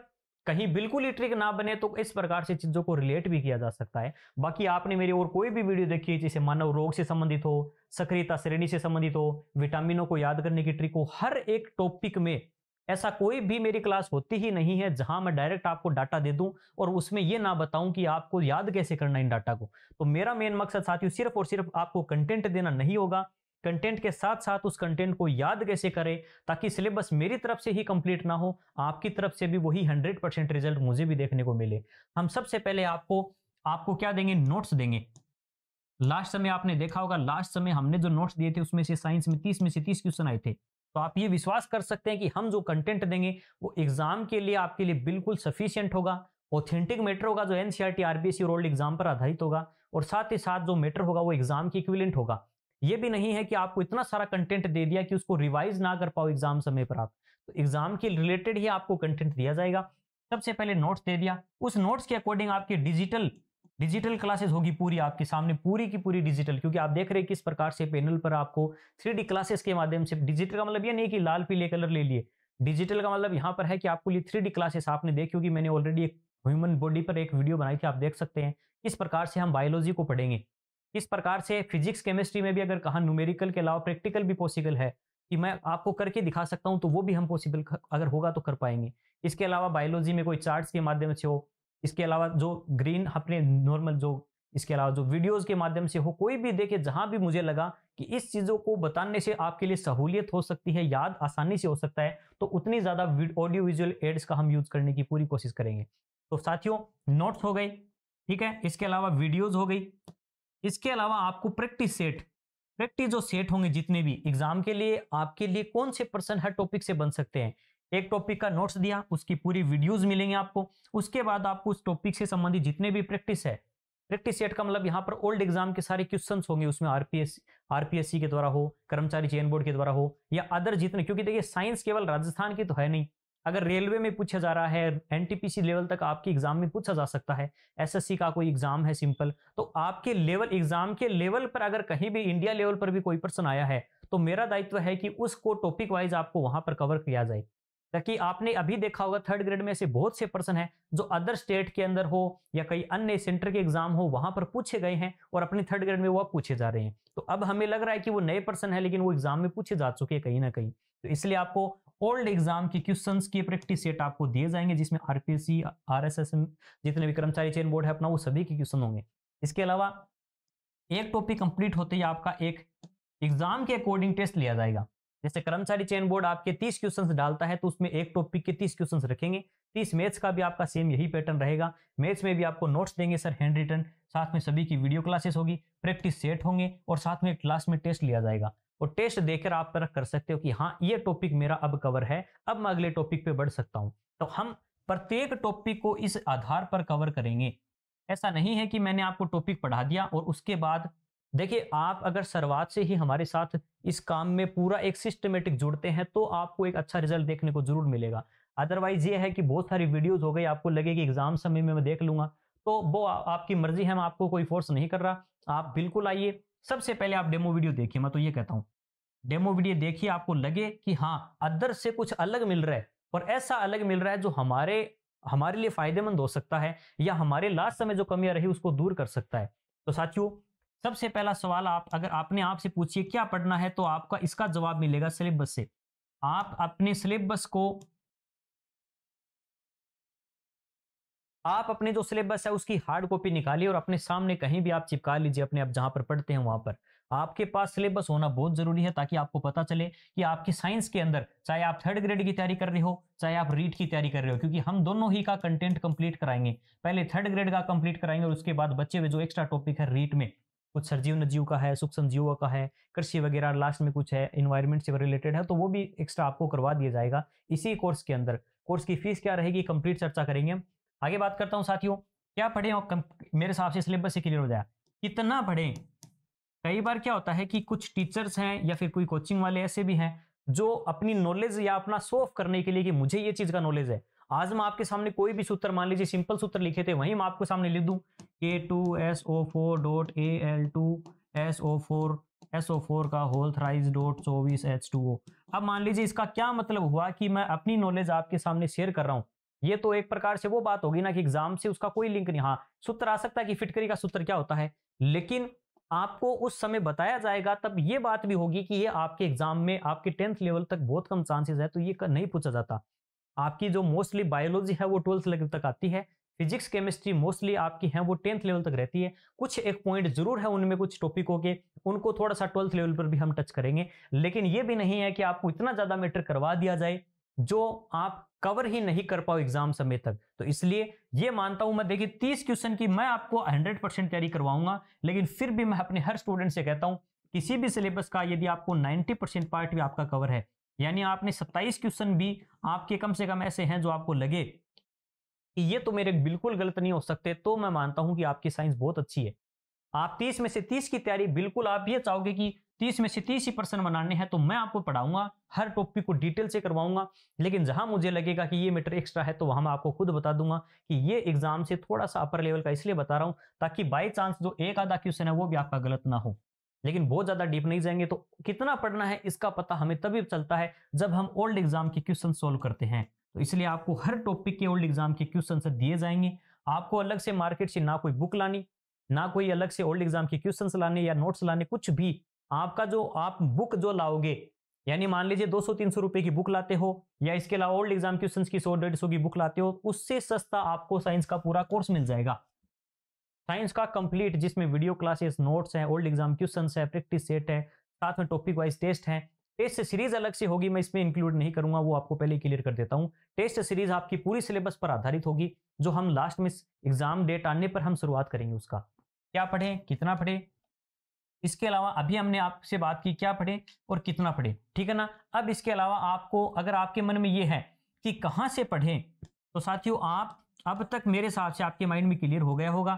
A: कहीं बिल्कुल ही ट्रिक ना बने तो इस प्रकार से चीजों को रिलेट भी किया जा सकता है। बाकी आपने मेरी और कोई भी वीडियो देखी है जैसे मानव रोग से संबंधित हो, सक्रियता श्रेणी से संबंधित हो, विटामिनों को याद करने की ट्रिक हो, हर एक टॉपिक में ऐसा कोई भी मेरी क्लास होती ही नहीं है जहां मैं डायरेक्ट आपको डाटा दे दूं और उसमें यह ना बताऊं कि आपको याद कैसे करना इन डाटा को। तो मेरा मेन मकसद साथियों सिर्फ और सिर्फ आपको कंटेंट देना नहीं होगा, कंटेंट के साथ साथ उस कंटेंट को याद कैसे करें ताकि सिलेबस मेरी तरफ से ही कंप्लीट ना हो, आपकी तरफ से भी वही 100% रिजल्ट मुझे भी देखने को मिले। हम सबसे पहले आपको आपको क्या देंगे? नोट्स देंगे। लास्ट समय आपने देखा होगा, लास्ट समय हमने जो नोट्स दिए थे उसमें से साइंस में से 30 क्वेश्चन आए थे। तो आप ये विश्वास कर सकते हैं कि हम जो कंटेंट देंगे वो एग्जाम के लिए आपके लिए बिल्कुल सफिशियंट होगा, ऑथेंटिक मैटर होगा जो एनसीईआरटी आरबीएसई रोल्ड एग्जाम पर आधारित होगा, और साथ ही साथ जो मैटर होगा वो एग्जाम की इक्विवेलेंट होगा। ये भी नहीं है कि आपको इतना सारा कंटेंट दे दिया कि उसको रिवाइज ना कर पाओ एग्जाम समय पर आप, तो एग्जाम के रिलेटेड ही आपको कंटेंट दिया जाएगा। सबसे पहले नोट्स दे दिया, उस नोट्स के अकॉर्डिंग आपकी डिजिटल डिजिटल क्लासेस होगी पूरी आपके सामने, पूरी की पूरी डिजिटल, क्योंकि आप देख रहे हैं किस प्रकार से पैनल पर आपको 3D क्लासेस के माध्यम से, डिजिटल का मतलब ये नहीं कि लाल पीले कलर ले लिए, डिजिटल का मतलब यहां पर है कि आपको ये 3D क्लासेस आपने देखी होगी, मैंने ऑलरेडी एक ह्यूमन बॉडी पर एक वीडियो बनाई थी, आप देख सकते हैं किस प्रकार से हम बायोलॉजी को पढ़ेंगे, किस प्रकार से फिजिक्स केमिस्ट्री में भी अगर कहा न्यूमेरिकल के अलावा प्रैक्टिकल भी पॉसिबल है कि मैं आपको करके दिखा सकता हूं, तो वो भी हम पॉसिबल अगर होगा तो कर पाएंगे। इसके अलावा बायोलॉजी में कोई चार्ट्स के माध्यम से हो, इसके अलावा जो ग्रीन अपने नॉर्मल जो, इसके अलावा जो वीडियोस के माध्यम से हो, कोई भी देखे, जहां भी मुझे लगा कि इस चीजों को बताने से आपके लिए सहूलियत हो सकती है, याद आसानी से हो सकता है, तो उतनी ज्यादा ऑडियो विजुअल एड्स का हम यूज करने की पूरी कोशिश करेंगे। तो साथियों नोट्स हो गए, ठीक है, इसके अलावा वीडियोज हो गई, इसके अलावा आपको प्रैक्टिस सेट, प्रैक्टिस जो सेट होंगे जितने भी एग्जाम के लिए आपके लिए कौन से पर्सन हर टॉपिक से बन सकते हैं, एक टॉपिक का नोट्स दिया, उसकी पूरी वीडियोस मिलेंगे आपको, उसके बाद आपको उस टॉपिक से संबंधित जितने भी प्रैक्टिस है, प्रैक्टिस सेट का मतलब यहाँ पर ओल्ड एग्जाम के सारे क्वेश्चंस होंगे उसमें, आरपीएससी के द्वारा हो, कर्मचारी चयन बोर्ड के द्वारा हो, या अदर जितने, क्योंकि देखिए साइंस केवल राजस्थान की तो है नहीं, अगर रेलवे में पूछा जा रहा है, एनटीपीसी लेवल तक आपके एग्जाम में पूछा जा सकता है, एसएससी का कोई एग्जाम है सिंपल, तो आपके लेवल, एग्जाम के लेवल पर अगर कहीं भी इंडिया लेवल पर भी कोई पर्सन आया है तो मेरा दायित्व है कि उसको टॉपिक वाइज आपको वहां पर कवर किया जाए, ताकि आपने अभी देखा होगा थर्ड ग्रेड में ऐसे बहुत से पर्सन हैं जो अदर स्टेट के अंदर हो या कई अन्य सेंटर के एग्जाम हो वहां पर पूछे गए हैं और अपनी थर्ड ग्रेड में वो अब पूछे जा रहे हैं, तो अब हमें लग रहा है कि वो नए पर्सन है लेकिन वो एग्जाम में पूछे जा चुके हैं कहीं ना कहीं, तो इसलिए आपको ओल्ड एग्जाम के क्वेश्चंस की प्रैक्टिस सेट आपको दिए जाएंगे जिसमें आरपीएससी, आरएसएस, जितने भी कर्मचारी चयन बोर्ड है अपना, वो सभी के क्वेश्चन होंगे। इसके अलावा एक टॉपिक कंप्लीट होते ही आपका एक एग्जाम के अकॉर्डिंग टेस्ट लिया जाएगा, जैसे कर्मचारी चयन बोर्ड आपके 30 क्वेश्चंस डालता है तो उसमें एक टॉपिक के 30 क्वेश्चंस रखेंगे, 30 मैथ्स का भी आपका सेम यही पैटर्न रहेगा, मैथ्स में भी आपको नोट्स देंगे सर हैंड रिटन, साथ में सभी की वीडियो क्लासेस होगी, प्रैक्टिस सेट होंगे और साथ में क्लास में टेस्ट लिया जाएगा, और टेस्ट देकर आप परख कर सकते हो कि हाँ ये टॉपिक मेरा अब कवर है, अब मैं अगले टॉपिक पे बढ़ सकता हूं। तो हम प्रत्येक टॉपिक को इस आधार पर कवर करेंगे, ऐसा नहीं है कि मैंने आपको टॉपिक पढ़ा दिया और उसके बाद, देखिए आप अगर शुरुआत से ही हमारे साथ इस काम में पूरा एक सिस्टमेटिक जुड़ते हैं तो आपको एक अच्छा रिजल्ट देखने को जरूर मिलेगा, अदरवाइज ये है कि बहुत सारी वीडियोस हो गई, आपको लगे कि एग्जाम समय में मैं देख लूंगा, तो वो आपकी मर्जी है, मैं आपको कोई फोर्स नहीं कर रहा, आप बिल्कुल आइए, सबसे पहले आप डेमो वीडियो देखिए, मैं तो ये कहता हूँ डेमो वीडियो देखिए, आपको लगे कि हाँ अदर से कुछ अलग मिल रहा है और ऐसा अलग मिल रहा है जो हमारे हमारे लिए फायदेमंद हो सकता है या हमारे लास्ट समय जो कमियां रही उसको दूर कर सकता है। तो साथियों सबसे पहला सवाल, आप अगर आपने आपसे पूछिए क्या पढ़ना है तो आपका इसका जवाब मिलेगा सिलेबस से। आप अपने सिलेबस को, आप अपने जो सिलेबस है उसकी हार्ड कॉपी निकालिए और अपने सामने कहीं भी आप चिपका लीजिए, अपने आप जहां पर पढ़ते हैं वहां पर आपके पास सिलेबस होना बहुत जरूरी है, ताकि आपको पता चले कि आपकी साइंस के अंदर, चाहे आप थर्ड ग्रेड की तैयारी कर रहे हो, चाहे आप रीट की तैयारी कर रहे हो, क्योंकि हम दोनों ही का कंटेंट कंप्लीट कराएंगे। पहले थर्ड ग्रेड का कंप्लीट कराएंगे और उसके बाद बच्चे हुए जो एक्स्ट्रा टॉपिक है रीट में, कुछ सरजीव नजीव का है, सूक्ष्म जीवों का है, कृषि वगैरह, लास्ट में कुछ है इन्वायरमेंट से रिलेटेड है, तो वो भी एक्स्ट्रा आपको करवा दिया जाएगा इसी कोर्स के अंदर। कोर्स की फीस क्या रहेगी, कंप्लीट चर्चा करेंगे हम। आगे बात करता हूँ साथियों, क्या पढ़े और मेरे हिसाब से सिलेबस से क्लियर हो जाए, कितना पढ़ें। कई बार क्या होता है कि कुछ टीचर्स हैं या फिर कोई कोचिंग वाले ऐसे भी हैं जो अपनी नॉलेज या अपना शो ऑफ करने के लिए कि मुझे ये चीज का नॉलेज है, आज मैं आपके सामने कोई भी सूत्र, मान लीजिए सिंपल सूत्र लिखे थे, वहीं मैं आपके सामने लिख दूं K2SO4.Al2SO4 का होल थ्राइस डॉट 24H2O। अब मान लीजिए इसका क्या मतलब हुआ कि मैं अपनी नॉलेज आपके सामने शेयर कर रहा हूं। ये तो एक प्रकार से वो बात होगी ना कि एग्जाम से उसका कोई लिंक नहीं, हाँ सूत्र आ सकता है कि फिटकरी का सूत्र क्या होता है, लेकिन आपको उस समय बताया जाएगा, तब ये बात भी होगी कि ये आपके एग्जाम में आपके 10th लेवल तक बहुत कम चांसेस है, तो ये नहीं पूछा जाता। आपकी जो मोस्टली बायोलॉजी है वो 12th लेवल तक आती है, फिजिक्स केमिस्ट्री मोस्टली आपकी है वो 10th लेवल तक रहती है। कुछ एक पॉइंट जरूर है उनमें, कुछ टॉपिकों के, उनको थोड़ा सा 12th लेवल पर भी हम टच करेंगे, लेकिन ये भी नहीं है कि आपको इतना ज्यादा मैटर करवा दिया जाए जो आप कवर ही नहीं कर पाओ एग्जाम समय तक। तो इसलिए ये मानता हूं मैं, देखिए 30 क्वेश्चन की मैं आपको 100% तैयारी करवाऊंगा, लेकिन फिर भी मैं अपने हर स्टूडेंट से कहता हूं किसी भी सिलेबस का यदि आपको 90% पार्ट भी आपका कवर है, यानी आपने 27 क्वेश्चन भी आपके कम से कम ऐसे हैं जो आपको लगे कि ये तो मेरे बिल्कुल गलत नहीं हो सकते, तो मैं मानता हूं कि आपकी साइंस बहुत अच्छी है। आप 30 में से 30 की तैयारी, बिल्कुल आप ये चाहोगे कि 30 में से 30 ही % बनाने हैं, तो मैं आपको पढ़ाऊंगा, हर टॉपिक को डिटेल से करवाऊंगा, लेकिन जहां मुझे लगेगा कि ये मैटर एक्स्ट्रा है तो वहां मैं आपको खुद बता दूंगा कि ये एग्जाम से थोड़ा सा अपर लेवल का इसलिए बता रहा हूं ताकि बाई चांस जो एक आधा क्वेश्चन है वो भी आपका गलत ना हो। लेकिन बहुत ज्यादा डीप नहीं जाएंगे, तो कितना पढ़ना है इसका पता हमें तभी चलता है जब हम ओल्ड एग्जाम के क्वेश्चन सोल्व करते हैं। तो इसलिए आपको हर टॉपिक के ओल्ड एग्जाम के क्वेश्चन दिए जाएंगे। आपको अलग से मार्केट से ना कोई बुक लानी, ना कोई अलग से ओल्ड एग्जाम के क्वेश्चंस लाने या नोट्स लाने, कुछ भी। आपका जो आप बुक जो लाओगे, यानी मान लीजिए 200-300 रुपए की बुक लाते हो, या इसके अलावा ओल्ड एग्जाम क्वेश्चंस की 100-150 की बुक लाते हो, उससे सस्ता आपको साइंस का पूरा कोर्स मिल जाएगा। साइंस का कंप्लीट, जिसमें वीडियो क्लासेस, नोट्स हैं, ओल्ड एग्जाम क्वेश्चंस है, प्रैक्टिस सेट है, साथ में टॉपिक वाइज टेस्ट है। टेस्ट सीरीज अलग से होगी, मैं इसमें इंक्लूड नहीं करूंगा, वो आपको पहले क्लियर कर देता हूं। टेस्ट सीरीज आपकी पूरी सिलेबस पर आधारित होगी, जो हम लास्ट में एग्जाम डेट आने पर हम शुरुआत करेंगे उसका। क्या पढ़े, कितना पढ़े, इसके अलावा अभी हमने आपसे बात की क्या पढ़े और कितना पढ़े, ठीक है ना। अब इसके अलावा आपको, अगर आपके मन में ये है कि कहां से पढ़ें, तो साथियों आप अब तक मेरे हिसाब से आपके माइंड में क्लियर हो गया होगा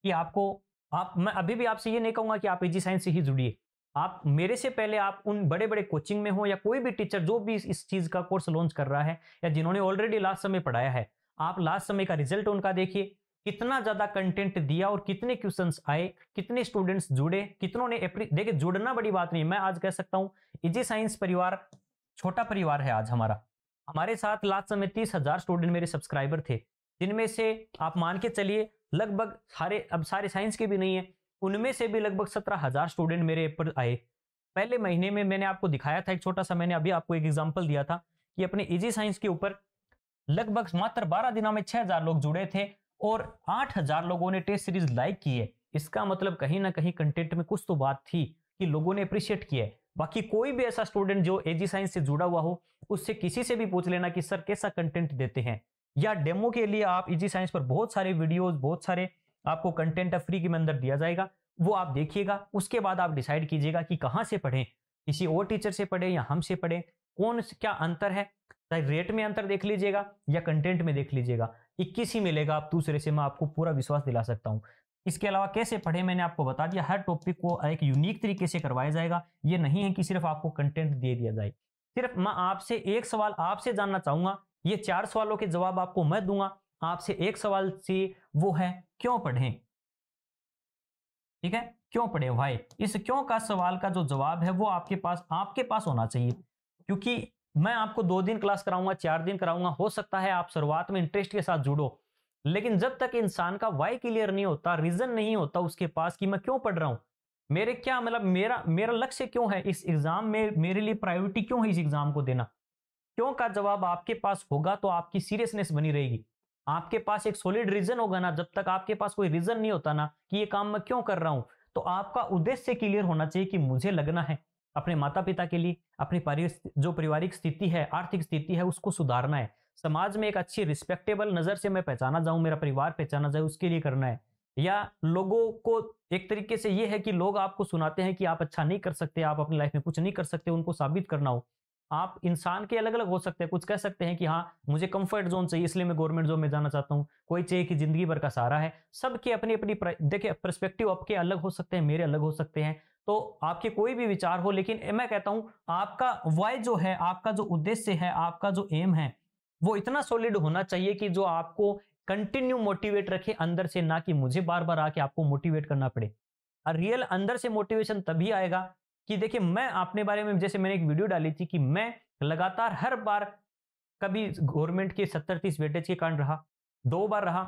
A: कि आपको, मैं अभी भी आपसे ये नहीं कहूंगा कि आप इजी साइंस से ही जुड़िए। आप मेरे से पहले आप उन बड़े बड़े कोचिंग में हो, या कोई भी टीचर जो भी इस चीज का कोर्स लॉन्च कर रहा है, या जिन्होंने ऑलरेडी लास्ट समय पढ़ाया है, आप लास्ट समय का रिजल्ट उनका देखिए, कितना ज्यादा कंटेंट दिया और कितने क्वेश्चंस आए, कितने स्टूडेंट्स जुड़े, कितनों ने देखिए जुड़ना बड़ी बात नहीं, मैं आज कह सकता हूं इजी साइंस परिवार छोटा परिवार है आज हमारा। हमारे साथ लास्ट समय 30,000 स्टूडेंट मेरे सब्सक्राइबर थे, जिनमें से आप मान के चलिए लगभग सारे, अब सारे साइंस के भी नहीं है, उनमें से भी लगभग 17,000 स्टूडेंट मेरे पर आए। पहले महीने में मैंने आपको दिखाया था एक छोटा सा, मैंने अभी आपको एक एग्जांपल दिया था कि अपने इजी साइंस के ऊपर लगभग मात्र 12 दिनों में 6,000 लोग जुड़े थे और 8,000 लोगों ने टेस्ट सीरीज लाइक की है। इसका मतलब कहीं ना कहीं कंटेंट में कुछ तो बात थी कि लोगों ने अप्रिशिएट किया है। बाकी कोई भी ऐसा स्टूडेंट जो एजी साइंस से जुड़ा हुआ हो, उससे किसी से भी पूछ लेना कि सर कैसा कंटेंट देते हैं, या डेमो के लिए आप इजी साइंस पर बहुत सारे वीडियोस, बहुत सारे आपको कंटेंट फ्री के अंदर दिया जाएगा, वो आप देखिएगा। उसके बाद आप डिसाइड कीजिएगा कि कहां से पढ़ें, किसी और टीचर से पढ़े या हमसे पढ़े, कौन क्या अंतर है, चाहे रेट में अंतर देख लीजिएगा या कंटेंट में देख लीजिएगा, 21 ही मिलेगा आप दूसरे से, मैं आपको पूरा विश्वास दिला सकता हूं। इसके अलावा कैसे पढ़े मैंने आपको बता दिया, हर टॉपिक को एक यूनिक तरीके से करवाया जाएगा। ये नहीं है कि सिर्फ आपको कंटेंट दे दिया जाए। सिर्फ मैं आपसे एक सवाल आपसे जानना चाहूंगा, ये 4 सवालों के जवाब आपको मैं दूंगा, आपसे एक सवाल से, वो है क्यों पढ़ें। ठीक है, क्यों पढ़े भाई, इस क्यों का सवाल का जो जवाब है वो आपके पास होना चाहिए। क्योंकि मैं आपको 2 दिन क्लास कराऊंगा, 4 दिन कराऊंगा, हो सकता है आप शुरुआत में इंटरेस्ट के साथ जुड़ो, लेकिन जब तक इंसान का वाई क्लियर नहीं होता, रीजन नहीं होता उसके पास कि मैं क्यों पढ़ रहा हूं, मेरे क्या मतलब, मेरा लक्ष्य क्यों है इस एग्जाम में, मेरे लिए प्रायोरिटी क्यों है इस एग्जाम को देना, क्यों का जवाब आपके पास होगा तो आपकी सीरियसनेस बनी रहेगी। आपके पास एक सॉलिड रीजन होगा ना, जब तक आपके पास कोई रीजन नहीं होता ना कि ये काम मैं क्यों कर रहा हूं, तो आपका उद्देश्य क्लियर होना चाहिए कि मुझे लगना है अपने माता पिता के लिए, अपनी जो पारिवारिक स्थिति है, आर्थिक स्थिति है, उसको सुधारना है। समाज में एक अच्छी रिस्पेक्टेबल नजर से मैं पहचाना जाऊं, मेरा परिवार पहचाना जाए, उसके लिए करना है। या लोगों को एक तरीके से ये है कि लोग आपको सुनाते हैं कि आप अच्छा नहीं कर सकते, आप अपनी लाइफ में कुछ नहीं कर सकते, उनको साबित करना हो। आप इंसान के अलग अलग हो सकते हैं, कुछ कह सकते हैं कि हाँ मुझे कंफर्ट जोन चाहिए इसलिए मैं गवर्नमेंट जॉब में जाना चाहता हूँ, कोई चाहिए कि जिंदगी भर का सहारा है। सबके अपनी अपनी देखिए पर्सपेक्टिव आपके अलग हो सकते हैं, मेरे अलग हो सकते हैं, तो आपके कोई भी विचार हो, लेकिन मैं कहता हूं आपका वाई जो है, आपका जो उद्देश्य है, आपका जो एम है, वो इतना सॉलिड होना चाहिए कि जो आपको कंटिन्यू मोटिवेट रखे अंदर से, ना कि मुझे बार बार आके आपको मोटिवेट करना पड़े। और रियल अंदर से मोटिवेशन तभी आएगा कि देखिए मैं अपने बारे में, जैसे मैंने एक वीडियो डाली थी कि मैं लगातार हर बार कभी गवर्नमेंट के 70-30 वेटेज के कारण रहा, 2 बार रहा,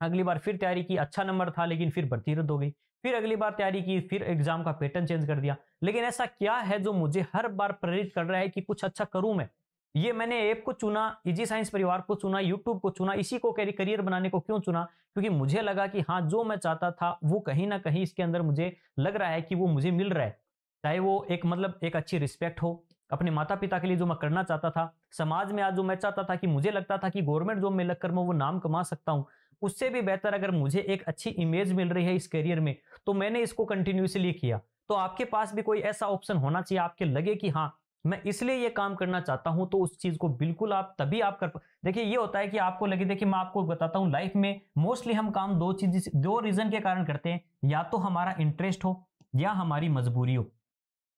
A: अगली बार फिर तैयारी की, अच्छा नंबर था लेकिन फिर भर्ती रद्द हो गई, फिर अगली बार तैयारी की, फिर एग्जाम का पैटर्न चेंज कर दिया। लेकिन ऐसा क्या है जो मुझे हर बार प्रेरित कर रहा है कि कुछ अच्छा करूं मैं? ये मैंने ऐप को चुना, इजी साइंस परिवार को चुना, यूट्यूब को चुना, इसी को करियर बनाने को क्यों चुना? क्योंकि मुझे लगा कि हाँ जो मैं चाहता था वो कहीं ना कहीं इसके अंदर मुझे लग रहा है कि वो मुझे मिल रहा है। चाहे वो एक मतलब एक अच्छी रिस्पेक्ट हो, अपने माता पिता के लिए जो मैं करना चाहता था, समाज में आज जो मैं चाहता था कि मुझे लगता था कि गवर्नमेंट जॉब में लगकर मैं वो नाम कमा सकता हूं, उससे भी बेहतर अगर मुझे एक अच्छी इमेज मिल रही है इस करियर में, तो मैंने इसको कंटिन्यूसली किया। तो आपके पास भी कोई ऐसा ऑप्शन होना चाहिए, आपके लगे कि हाँ मैं इसलिए ये काम करना चाहता हूं, तो उस चीज को बिल्कुल आप तभी आप कर। देखिए ये होता है कि आपको लगे, देखिए मैं आपको बताता हूं, लाइफ में मोस्टली हम काम दो रीजन के कारण करते हैं, या तो हमारा इंटरेस्ट हो या हमारी मजबूरी हो।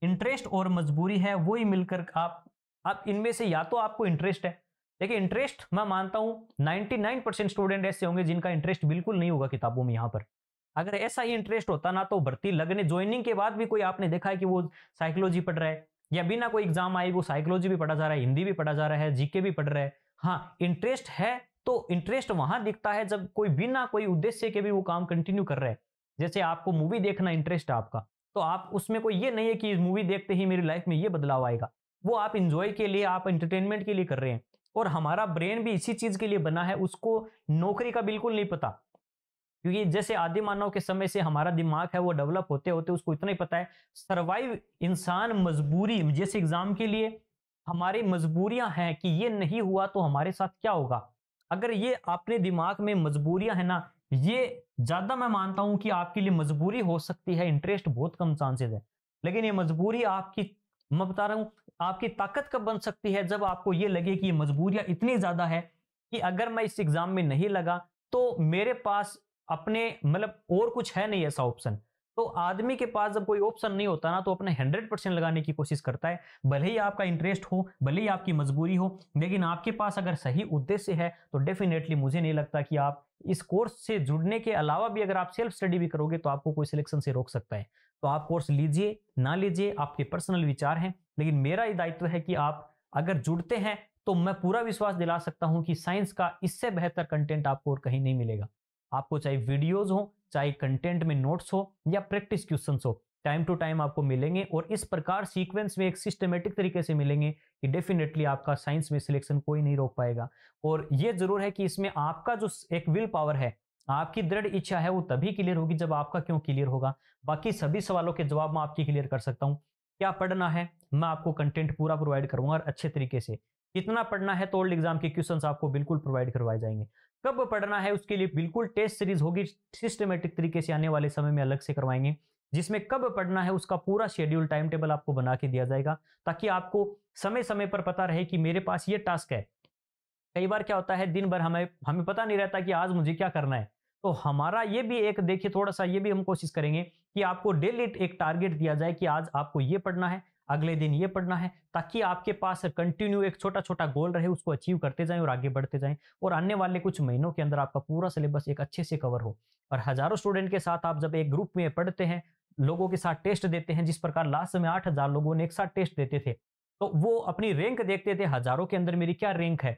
A: इंटरेस्ट और मजबूरी है वही मिलकर आप इनमें से या तो आपको इंटरेस्ट है। देखिए इंटरेस्ट मैं मानता हूं 99% स्टूडेंट ऐसे होंगे जिनका इंटरेस्ट बिल्कुल नहीं होगा किताबों में। यहां पर अगर ऐसा ही इंटरेस्ट होता ना, तो भर्ती लगने ज्वाइनिंग के बाद भी कोई आपने देखा है कि वो साइकोलॉजी पढ़ रहा है, या बिना कोई एग्जाम आई वो साइकोलॉजी भी पढ़ा जा रहा है, हिंदी भी पढ़ा जा रहा है, जीके भी पढ़ रहा है। हाँ इंटरेस्ट है, तो इंटरेस्ट वहां दिखता है जब कोई बिना कोई उद्देश्य के भी वो काम कंटिन्यू कर रहा है। जैसे आपको मूवी देखना इंटरेस्ट है आपका, तो आप उसमें कोई ये नहीं है कि मूवी देखते ही मेरी लाइफ में ये बदलाव आएगा, वो आप इंजॉय के लिए, आप एंटरटेनमेंट के लिए कर रहे हैं। और हमारा ब्रेन भी इसी चीज के लिए बना है, उसको नौकरी का बिल्कुल नहीं पता। क्योंकि जैसे आदि मानव के समय से हमारा दिमाग है वो डेवलप होते होते उसको इतना ही पता है सर्वाइव इंसान मजबूरी, जैसे एग्जाम के लिए हमारी मजबूरियां हैं कि ये नहीं हुआ तो हमारे साथ क्या होगा। अगर ये अपने दिमाग में मजबूरियां है ना, ये ज्यादा मैं मानता हूं कि आपके लिए मजबूरी हो सकती है, इंटरेस्ट बहुत कम चांसेस है। लेकिन ये मजबूरी आपकी, मैं बता रहा हूं, आपकी ताकत कब बन सकती है? जब आपको ये लगे कि ये मजबूरियां इतनी ज्यादा है कि अगर मैं इस एग्जाम में नहीं लगा तो मेरे पास अपने मतलब और कुछ है नहीं ऐसा ऑप्शन। तो आदमी के पास जब कोई ऑप्शन नहीं होता ना, तो अपने 100% लगाने की कोशिश करता है, भले ही आपका इंटरेस्ट हो, भले ही आपकी मजबूरी हो। लेकिन आपके पास अगर सही उद्देश्य है तो डेफिनेटली मुझे नहीं लगता कि आप इस कोर्स से जुड़ने के अलावा भी अगर आप सेल्फ स्टडी भी करोगे तो आपको कोई सिलेक्शन से रोक सकता है। तो आप कोर्स लीजिए ना लीजिए आपके पर्सनल विचार हैं, लेकिन मेरा ये दायित्व है कि आप अगर जुड़ते हैं तो मैं पूरा विश्वास दिला सकता हूं कि साइंस का इससे बेहतर कंटेंट आपको और कहीं नहीं मिलेगा। आपको चाहे वीडियोस हो, चाहे कंटेंट में नोट्स हो, या प्रैक्टिस क्वेश्चंस हो, टाइम टू टाइम आपको मिलेंगे, और इस प्रकार सीक्वेंस में एक सिस्टमेटिक तरीके से मिलेंगे कि डेफिनेटली आपका साइंस में सिलेक्शन कोई नहीं रोक पाएगा। और ये जरूर है कि इसमें आपका जो एक विल पावर है, आपकी दृढ़ इच्छा है, वो तभी क्लियर होगी जब आपका क्यों क्लियर होगा। बाकी सभी सवालों के जवाब मैं आपकी क्लियर कर सकता हूँ। क्या पढ़ना है, मैं आपको कंटेंट पूरा प्रोवाइड करूंगा और अच्छे तरीके से। कितना पढ़ना है, तो ओल्ड एग्जाम के क्वेश्चंस आपको बिल्कुल प्रोवाइड करवाए जाएंगे। कब पढ़ना है उसके लिए बिल्कुल टेस्ट सीरीज होगी, सिस्टमेटिक तरीके से आने वाले समय में अलग से करवाएंगे, जिसमें कब पढ़ना है उसका पूरा शेड्यूल टाइम टेबल आपको बना के दिया जाएगा, ताकि आपको समय समय पर पता रहे कि मेरे पास ये टास्क है। कई बार क्या होता है, दिन भर हमें हमें पता नहीं रहता कि आज मुझे क्या करना है। तो हमारा ये भी एक देखिए, थोड़ा सा ये भी हम कोशिश करेंगे कि आपको डेली एक टारगेट दिया जाए कि आज आपको ये पढ़ना है, अगले दिन ये पढ़ना है, ताकि आपके पास कंटिन्यू एक छोटा छोटा गोल रहे, उसको अचीव करते जाएं और आगे बढ़ते जाएं, और आने वाले कुछ महीनों के अंदर आपका पूरा सिलेबस एक अच्छे से कवर हो। और हजारों स्टूडेंट के साथ आप जब एक ग्रुप में पढ़ते हैं, लोगों के साथ टेस्ट देते हैं, जिस प्रकार लास्ट में 8,000 लोगों ने एक साथ टेस्ट देते थे, तो वो अपनी रैंक देखते थे, हजारों के अंदर मेरी क्या रैंक है।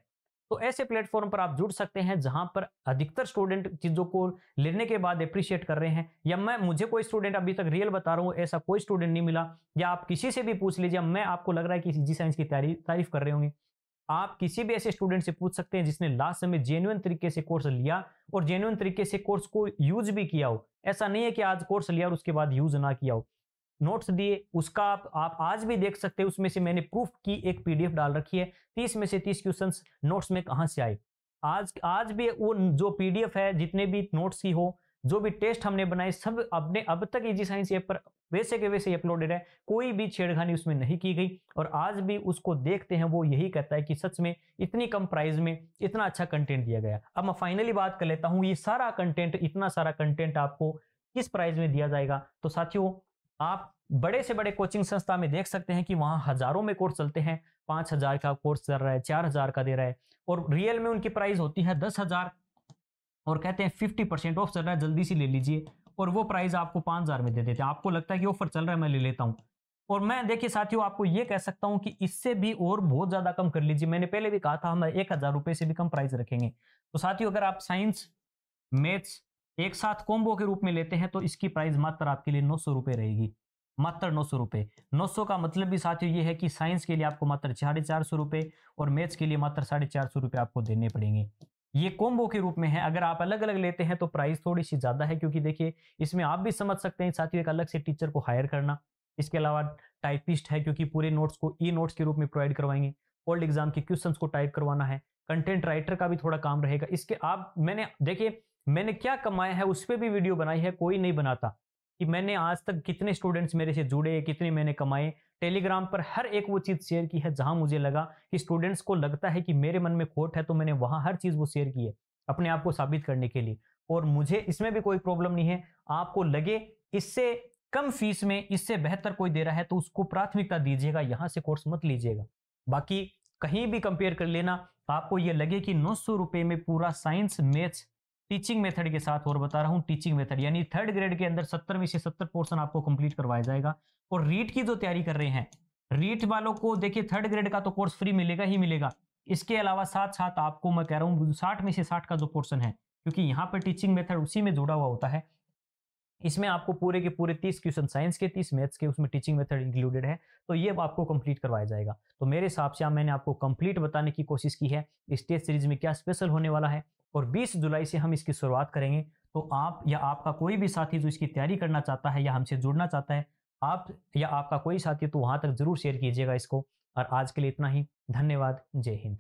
A: तो ऐसे प्लेटफॉर्म पर आप जुड़ सकते हैं जहां पर अधिकतर स्टूडेंट चीजों को लेने के बाद अप्रिशिएट कर रहे हैं। या मुझे कोई स्टूडेंट अभी तक रियल बता रहा हूं, ऐसा कोई स्टूडेंट नहीं मिला, या आप किसी से भी पूछ लीजिए, मैं आपको लग रहा है कि जी साइंस की तारीफ कर रहे होंगे। आप किसी भी ऐसे स्टूडेंट से पूछ सकते हैं जिसने लास्ट समय जेन्युइन तरीके से कोर्स लिया और जेन्युइन तरीके से कोर्स को यूज भी किया हो। ऐसा नहीं है कि आज कोर्स लिया और उसके बाद यूज ना किया हो। नोट्स दिए उसका आप आज भी देख सकते हैं, उसमें से मैंने प्रूफ की एक पीडीएफ डाल रखी है, 30 में से 30 क्वेश्चंस नोट्स में कहां से आए। आज भी वो जो पीडीएफ है, जितने भी नोट्स की हो, जो भी टेस्ट हमने बनाए, सब अपने अब तक इजी साइंस ऐप पर वैसे के वैसे अपलोडेड है, कोई भी छेड़खानी उसमें नहीं की गई। और आज भी उसको देखते हैं वो यही कहता है कि सच में इतनी कम प्राइस में इतना अच्छा कंटेंट दिया गया। अब मैं फाइनली बात कर लेता हूं, ये सारा कंटेंट, इतना सारा कंटेंट आपको किस प्राइस में दिया जाएगा। तो साथियों, आप बड़े से बड़े कोचिंग संस्था में देख सकते हैं कि वहां हजारों में कोर्स चलते हैं, 5,000 का कोर्स चल रहा है, 4,000 का दे रहा है, और रियल में उनकी प्राइस होती है 10,000, और कहते हैं 50% ऑफ चल रहा है, जल्दी से ले लीजिए, और वो प्राइस आपको 5,000 में दे देते हैं। आपको लगता है कि ऑफर चल रहा है, मैं ले लेता हूं। और मैं देखिए साथियों, आपको ये कह सकता हूं कि इससे भी और बहुत ज्यादा कम कर लीजिए। मैंने पहले भी कहा था हम 1,000 रुपए से भी कम प्राइस रखेंगे। तो साथियों, अगर आप साइंस मैथ्स एक साथ कॉम्बो के रूप में लेते हैं तो इसकी प्राइस मात्र आपके लिए 900 रुपए रहेगी, मात्र 900 रुपए। 900 का मतलब भी साथियों ये है कि साइंस के लिए आपको मात्र 450 रुपए और मैथ्स के लिए मात्र 450 रुपए आपको देने पड़ेंगे। ये कॉम्बो के रूप में है। अगर आप अलग अलग लेते हैं तो प्राइस थोड़ी सी ज्यादा है, क्योंकि देखिए इसमें आप भी समझ सकते हैं साथियों, एक अलग से टीचर को हायर करना, इसके अलावा टाइपिस्ट है, क्योंकि पूरे नोट्स को ई नोट्स के रूप में प्रोवाइड करवाएंगे, ओल्ड एग्जाम के क्वेश्चंस को टाइप करवाना है, कंटेंट राइटर का भी थोड़ा काम रहेगा। इसके आप मैंने क्या कमाया है उस पर भी वीडियो बनाई है, कोई नहीं बनाता कि मैंने आज तक कितने स्टूडेंट्स मेरे से जुड़े, कितने मैंने कमाए। टेलीग्राम पर हर एक वो चीज शेयर की है जहां मुझे लगा कि स्टूडेंट्स को लगता है कि मेरे मन में खोट है, तो मैंने वहां हर चीज वो शेयर की है अपने आप को साबित करने के लिए। और मुझे इसमें भी कोई प्रॉब्लम नहीं है। आपको लगे इससे कम फीस में इससे बेहतर कोई दे रहा है तो उसको प्राथमिकता दीजिएगा, यहां से कोर्स मत लीजिएगा। बाकी कहीं भी कंपेयर कर लेना, आपको ये लगे कि 900 रुपए में पूरा साइंस मैथ्स टीचिंग मेथड के साथ, और बता रहा हूं टीचिंग मेथड, यानी थर्ड ग्रेड के अंदर 70 में से 70 पोर्शन आपको कंप्लीट करवाया जाएगा। और रीट की जो तैयारी कर रहे हैं, रीट वालों को देखिए थर्ड ग्रेड का तो कोर्स फ्री मिलेगा ही मिलेगा। इसके अलावा साथ साथ आपको मैं कह रहा हूं 60 में से 60 का जो पोर्शन है, क्योंकि यहां पर टीचिंग मेथड उसी में जुड़ा हुआ होता है, इसमें आपको पूरे के पूरे 30 क्वेश्चन साइंस के, 30 मैथ्स के, उसमें टीचिंग मेथड इंक्लूडेड है, तो ये आपको कंप्लीट करवाया जाएगा। तो मेरे हिसाब से मैंने आपको कंप्लीट बताने की कोशिश की है इस टेस्ट सीरीज में क्या स्पेशल होने वाला है। और 20 जुलाई से हम इसकी शुरुआत करेंगे। तो आप या आपका कोई भी साथी जो इसकी तैयारी करना चाहता है या हमसे जुड़ना चाहता है, आप या आपका कोई साथी, तो वहां तक जरूर शेयर कीजिएगा इसको। और आज के लिए इतना ही। धन्यवाद। जय हिंद।